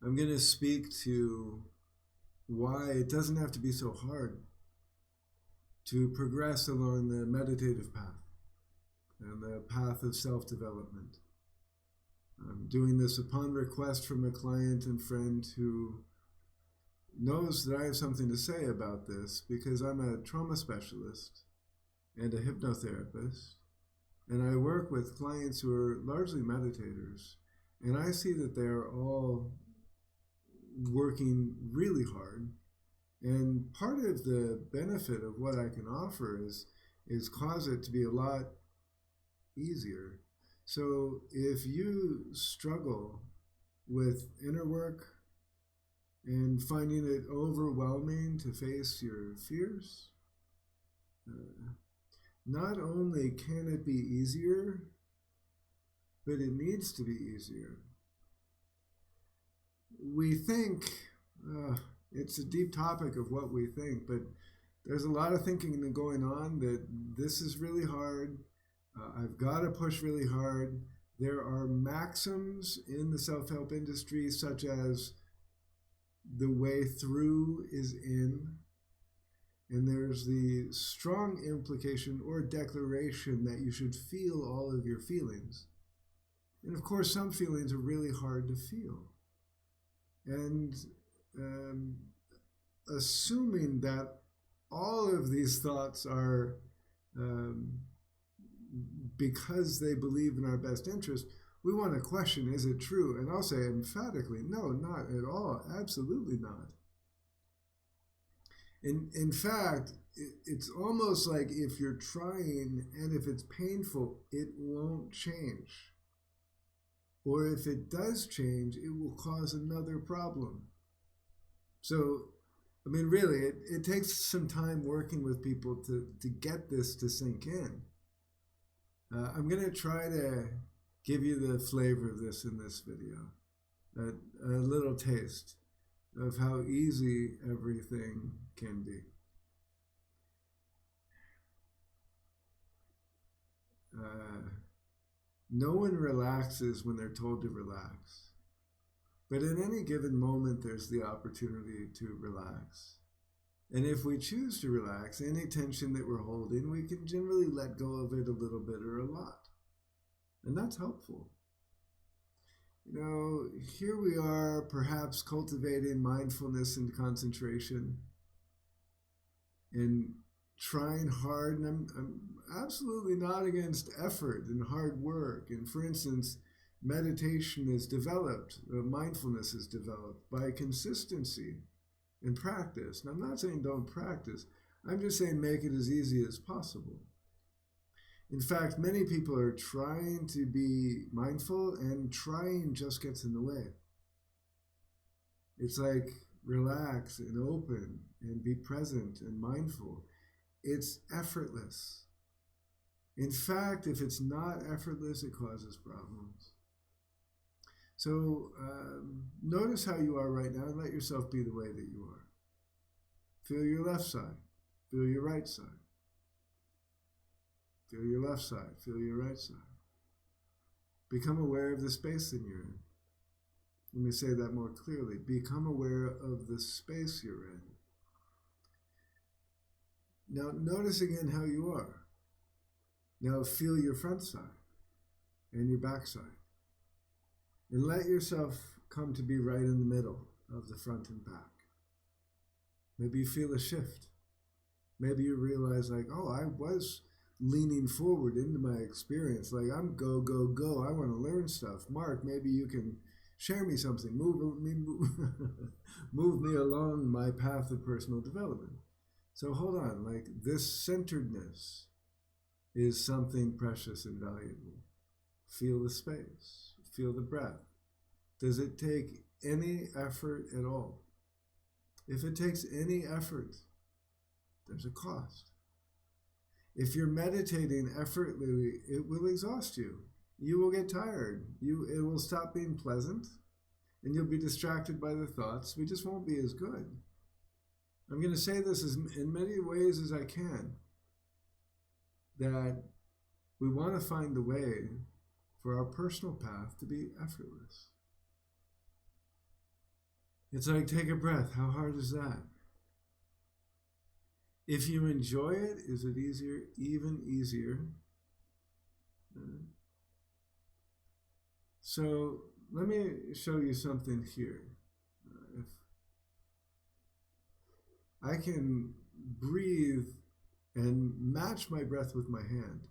I'm going to speak to why it doesn't have to be so hard to progress along the meditative path and the path of self-development. I'm doing this upon request from a client and friend who knows that I have something to say about this because I'm a trauma specialist and a hypnotherapist, and I work with clients who are largely meditators, and I see that they're all working really hard. And part of the benefit of what I can offer is cause it to be a lot easier. So if you struggle with inner work and finding it overwhelming to face your fears, not only can it be easier, but it needs to be easier. We think, it's a deep topic of what we think, but there's a lot of thinking going on that this is really hard. I've got to push really hard. There are maxims in the self-help industry such as the way through is in, and there's the strong implication or declaration that you should feel all of your feelings. And of course, some feelings are really hard to feel. And assuming that all of these thoughts are because they believe in our best interest, we want to question, is it true? And I'll say emphatically, no, not at all. Absolutely not. In fact, it's almost like if you're trying and if it's painful, it won't change. Or if it does change, it will cause another problem. So, I mean, really, it takes some time working with people to get this to sink in. I'm going to try to give you the flavor of this in this video, a little taste of how easy everything can be. No one relaxes when they're told to relax. But at any given moment, there's the opportunity to relax. And if we choose to relax, any tension that we're holding, we can generally let go of it a little bit or a lot. And that's helpful. You know, here we are perhaps cultivating mindfulness and concentration and trying hard, and I'm absolutely not against effort and hard work. And for instance, meditation is developed, mindfulness is developed by consistency and practice. And I'm not saying don't practice, I'm just saying make it as easy as possible. In fact, many people are trying to be mindful, and trying just gets in the way. It's like relax and open and be present and mindful. It's effortless. In fact, if it's not effortless, it causes problems. So notice how you are right now and let yourself be the way that you are. Feel your left side. Feel your right side. Feel your left side. Feel your right side. Become aware of the space that you're in. Let me say that more clearly. Become aware of the space you're in. Now notice again how you are. Now feel your front side and your back side. And let yourself come to be right in the middle of the front and back. Maybe you feel a shift. Maybe you realize like, oh, I was leaning forward into my experience. Like I'm go, go, go. I want to learn stuff. Mark, maybe you can share me something. Move me along my path of personal development. So hold on, like this centeredness is something precious and valuable. Feel the space. Feel the breath. Does it take any effort at all? If it takes any effort, there's a cost. If you're meditating effortlessly, it will exhaust you. You will get tired. It will stop being pleasant, and you'll be distracted by the thoughts. We just won't be as good. I'm going to say this as in many ways as I can, that we want to find the way for our personal path to be effortless. It's like, take a breath. How hard is that? If you enjoy it, is it easier? Even easier. So let me show you something here. If I can breathe and match my breath with my hand.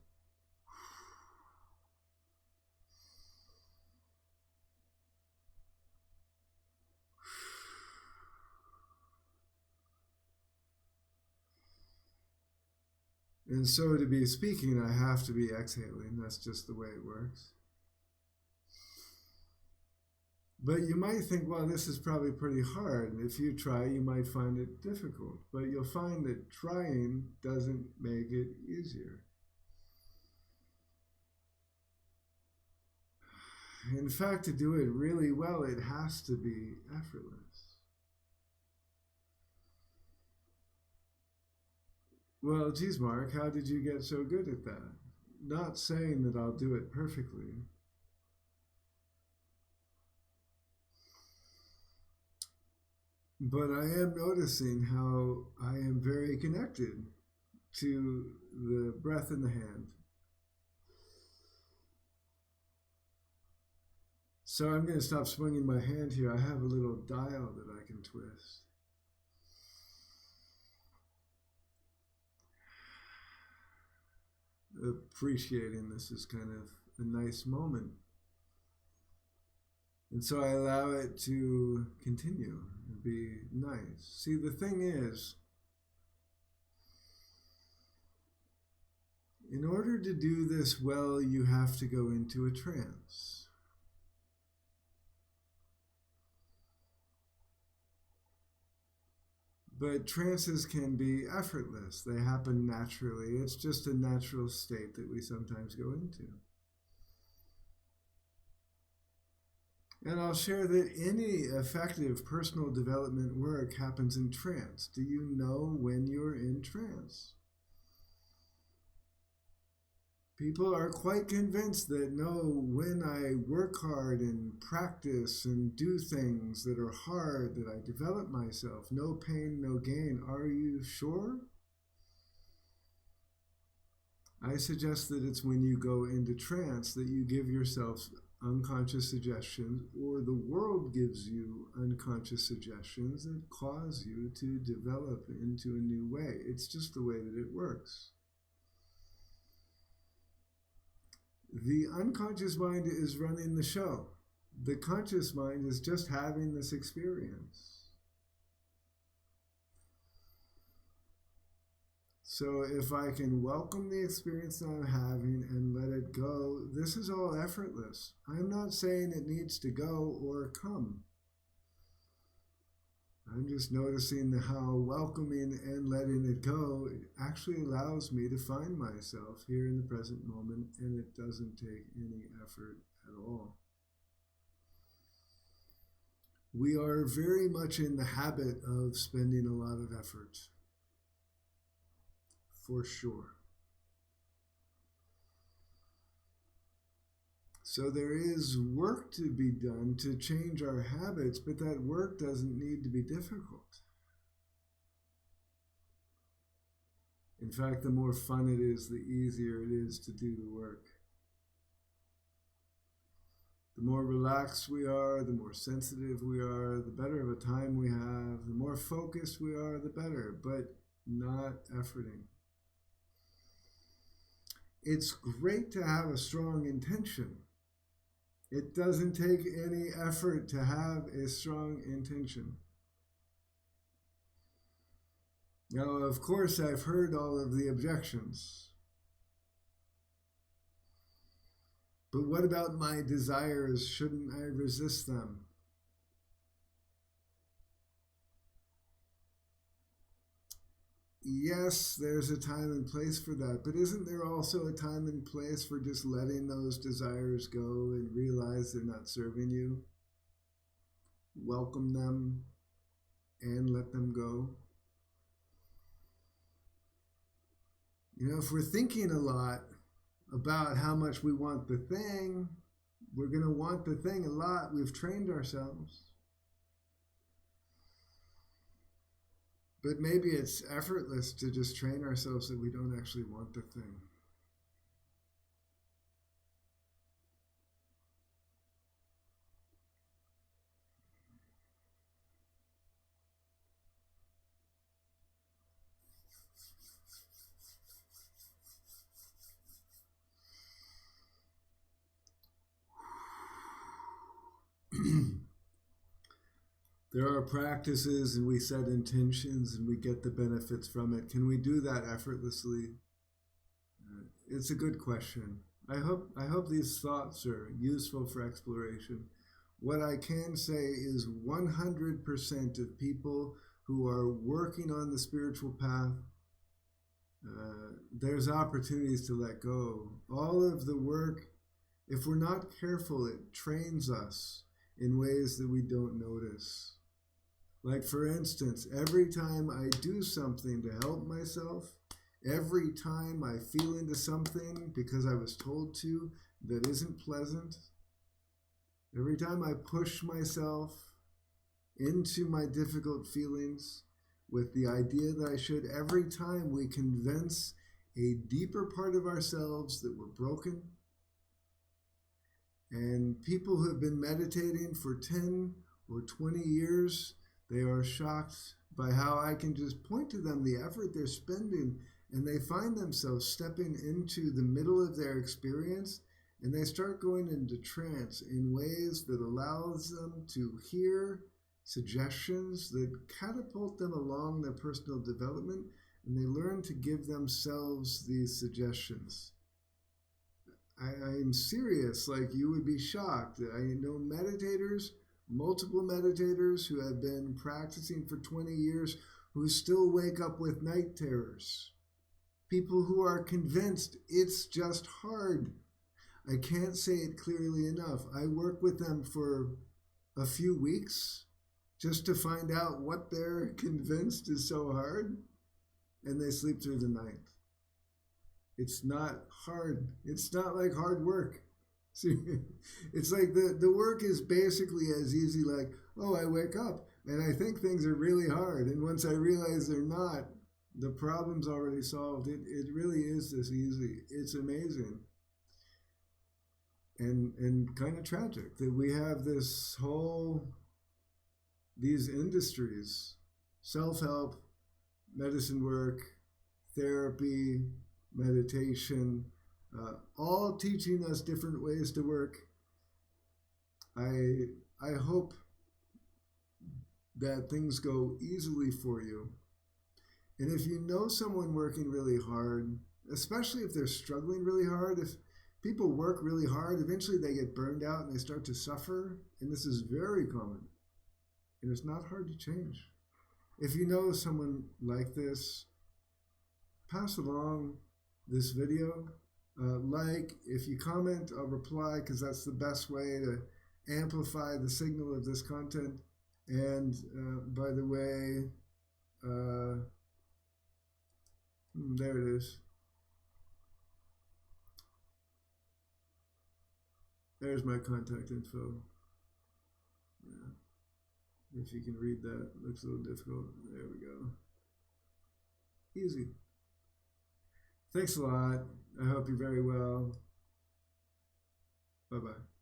And so to be speaking, I have to be exhaling. That's just the way it works. But you might think, well, this is probably pretty hard. And if you try, you might find it difficult. But you'll find that trying doesn't make it easier. In fact, to do it really well, it has to be effortless. Well, geez, Mark, how did you get so good at that? Not saying that I'll do it perfectly. But I am noticing how I am very connected to the breath in the hand. So I'm going to stop swinging my hand here. I have a little dial that I can twist. Appreciating this is kind of a nice moment. And so I allow it to continue and be nice. See, the thing is, in order to do this well, you have to go into a trance. But trances can be effortless. They happen naturally. It's just a natural state that we sometimes go into. And I'll share that any effective personal development work happens in trance. Do you know when you're in trance? People are quite convinced that no, when I work hard and practice and do things that are hard, that I develop myself, no pain, no gain. Are you sure? I suggest that it's when you go into trance that you give yourself unconscious suggestions, or the world gives you unconscious suggestions that cause you to develop into a new way. It's just the way that it works. The unconscious mind is running the show. The conscious mind is just having this experience. So if I can welcome the experience that I'm having and let it go, this is all effortless. I'm not saying it needs to go or come. I'm just noticing how welcoming and letting it go actually allows me to find myself here in the present moment, and it doesn't take any effort at all. We are very much in the habit of spending a lot of effort, for sure. So there is work to be done to change our habits, but that work doesn't need to be difficult. In fact, the more fun it is, the easier it is to do the work. The more relaxed we are, the more sensitive we are, the better of a time we have, the more focused we are, the better, but not efforting. It's great to have a strong intention. It doesn't take any effort to have a strong intention. Now, of course, I've heard all of the objections. But what about my desires? Shouldn't I resist them? Yes, there's a time and place for that, but isn't there also a time and place for just letting those desires go and realize they're not serving you? Welcome them and let them go. You know, if we're thinking a lot about how much we want the thing, we're going to want the thing a lot. We've trained ourselves. But maybe it's effortless to just train ourselves that we don't actually want the thing. There are practices and we set intentions and we get the benefits from it. Can we do that effortlessly? It's a good question. I hope these thoughts are useful for exploration. What I can say is 100% of people who are working on the spiritual path, there's opportunities to let go. All of the work, if we're not careful, it trains us in ways that we don't notice. Like, for instance, every time I do something to help myself, every time I feel into something because I was told to that isn't pleasant, every time I push myself into my difficult feelings with the idea that I should, every time we convince a deeper part of ourselves that we're broken. And people who have been meditating for 10 or 20 years, they are shocked by how I can just point to them the effort they're spending, and they find themselves stepping into the middle of their experience, and they start going into trance in ways that allows them to hear suggestions that catapult them along their personal development, and they learn to give themselves these suggestions. I'm serious, like you would be shocked. I know meditators, multiple meditators who have been practicing for 20 years who still wake up with night terrors. People who are convinced it's just hard. I can't say it clearly enough. I work with them for a few weeks just to find out what they're convinced is so hard, and they sleep through the night. It's not hard. It's not like hard work. See, it's like the work is basically as easy like, oh, I wake up and I think things are really hard. And once I realize they're not, the problem's already solved. It really is this easy. It's amazing. And kind of tragic that we have these industries, self-help, medicine work, therapy, meditation, all teaching us different ways to work. I hope that things go easily for you. And if you know someone working really hard, especially if they're struggling really hard, if people work really hard, eventually they get burned out and they start to suffer, and this is very common. And it's not hard to change. If you know someone like this, pass along this video. If you comment, I'll reply because that's the best way to amplify the signal of this content. And by the way, there it is. There's my contact info. Yeah. If you can read that, it looks a little difficult. There we go. Easy. Thanks a lot. I hope you're very well. Bye-bye.